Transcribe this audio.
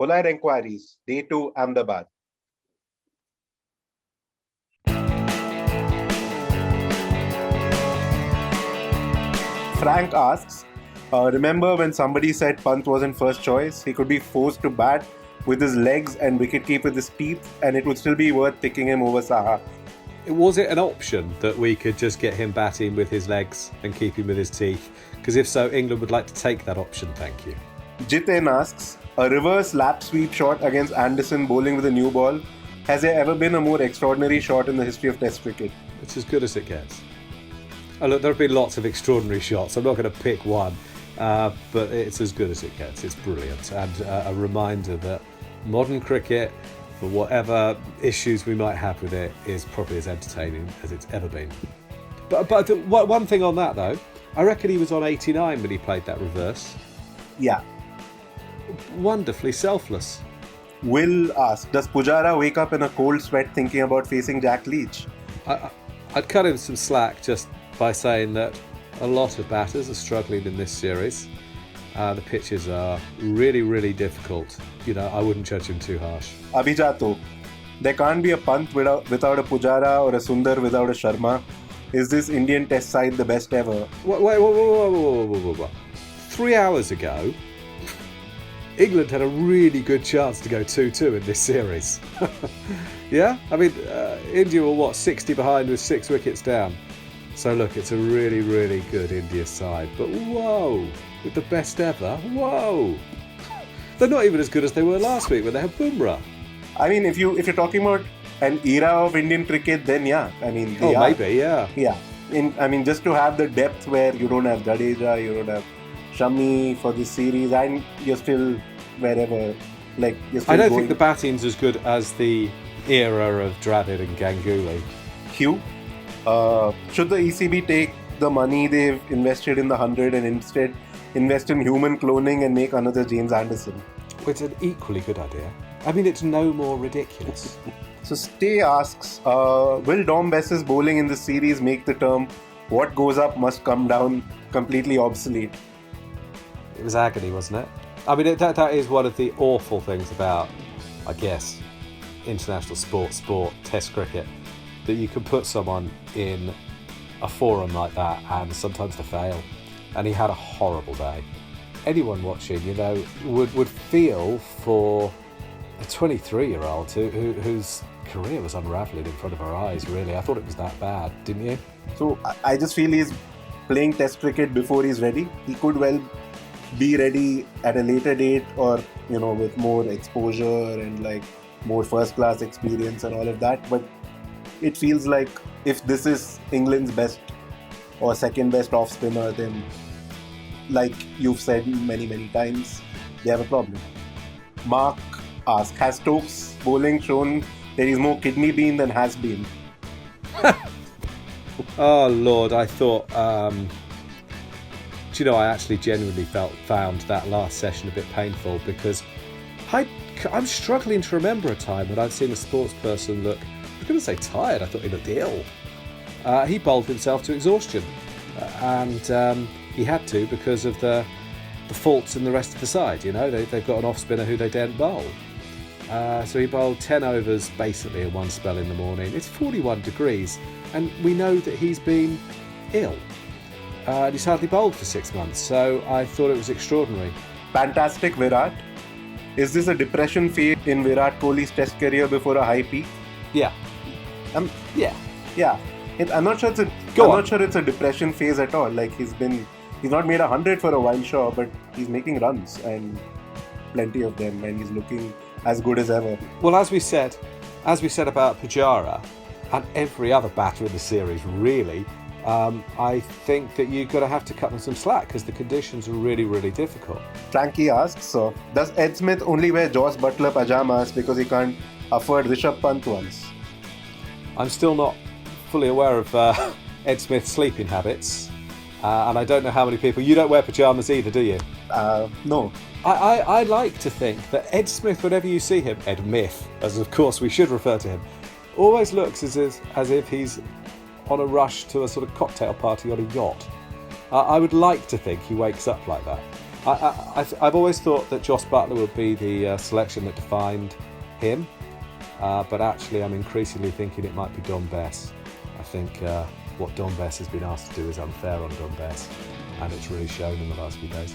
Polite Enquiries, Day 2, Ahmedabad. Frank asks, remember when somebody said Pant wasn't first choice? He could be forced to bat with his legs and wicket-keep with his teeth, and it would still be worth picking him over Saha. Was it an option that we could just get him batting with his legs and keep him with his teeth? Because if so, England would like to take that option, thank you. Jitin asks, a reverse lap sweep shot against Anderson bowling with a new ball. Has there ever been a more extraordinary shot in the history of Test cricket? It's as good as it gets. Oh, look, there have been lots of extraordinary shots. I'm not going to pick one, but it's as good as it gets. It's brilliant. And a reminder that modern cricket, for whatever issues we might have with it, is probably as entertaining as it's ever been. But one thing on that, though, I reckon he was on 89 when he played that reverse. Yeah. Wonderfully selfless. Will asks, does Pujara wake up in a cold sweat thinking about facing Jack Leach? I'd cut him some slack just by saying that a lot of batters are struggling in this series. The pitches are really, really difficult. I wouldn't judge him too harsh. Abhijato, there can't be a Pant without a Pujara or a Sundar without a Sharma. Is this Indian Test side the best ever? Wait. 3 hours ago, England had a really good chance to go 2-2 in this series. Yeah? I mean, India were 60 behind with 6 wickets down. So look, it's a really, really good India side. But whoa, with the best ever, whoa. They're not even as good as they were last week when they had Bumrah. I mean, if you're talking about an era of Indian cricket, then yeah. I mean, maybe, yeah. Yeah. Just to have the depth where you don't have Jadeja, you don't have Shami for this series, and you're still wherever. I don't think the batting's as good as the era of Dravid and Ganguly. Hugh, should the ECB take the money they've invested in the 100 and instead invest in human cloning and make another James Anderson? It's an equally good idea. I mean, it's no more ridiculous. So Stay asks, will Dom Bess's bowling in this series make the term "what goes up must come down" completely obsolete? It was agony, wasn't it? I mean, that is one of the awful things about, I guess, international sport, Test cricket, that you can put someone in a forum like that and sometimes they fail. And he had a horrible day. Anyone watching, would feel for a 23-year-old whose career was unravelling in front of our eyes, really. I thought it was that bad, didn't you? So I just feel he's playing Test cricket before he's ready. He could well be ready at a later date or, with more exposure and more first-class experience and all of that. But it feels like if this is England's best or second best off-spinner, then like you've said many, many times, they have a problem. Mark asks, has Stokes bowling shown that he's more kidney bean than has been? Oh Lord, I thought I actually genuinely found that last session a bit painful because I'm struggling to remember a time when I'd seen a sports person look, I'm going to say tired, I thought he looked ill. He bowled himself to exhaustion and he had to because of the faults in the rest of the side. They've got an off-spinner who they daren't bowl. So he bowled 10 overs basically in one spell in the morning. It's 41 degrees and we know that he's been ill. And he's hardly bowled for 6 months, so I thought it was extraordinary. Fantastic Virat. Is this a depression phase in Virat Kohli's Test career before a high peak? Yeah. Yeah. I'm not sure it's a depression phase at all. He's not made 100 for a while, sure, but he's making runs and plenty of them, and he's looking as good as ever. Well, as we said about Pujara and every other batter in the series, really, I think that you're going to have to cut them some slack because the conditions are really, really difficult. Frankie asks, does Ed Smith only wear Joss Butler pajamas because he can't afford Rishabh Pant ones? I'm still not fully aware of Ed Smith's sleeping habits, and I don't know how many people. You don't wear pajamas either, do you? No. I like to think that Ed Smith, whenever you see him, Ed Myth, as of course we should refer to him, always looks as if he's on a rush to a sort of cocktail party on a yacht. I would like to think he wakes up like that. I've always thought that Jos Buttler would be the selection that defined him, but actually I'm increasingly thinking it might be Dom Bess. I think what Dom Bess has been asked to do is unfair on Dom Bess, and it's really shown in the last few days.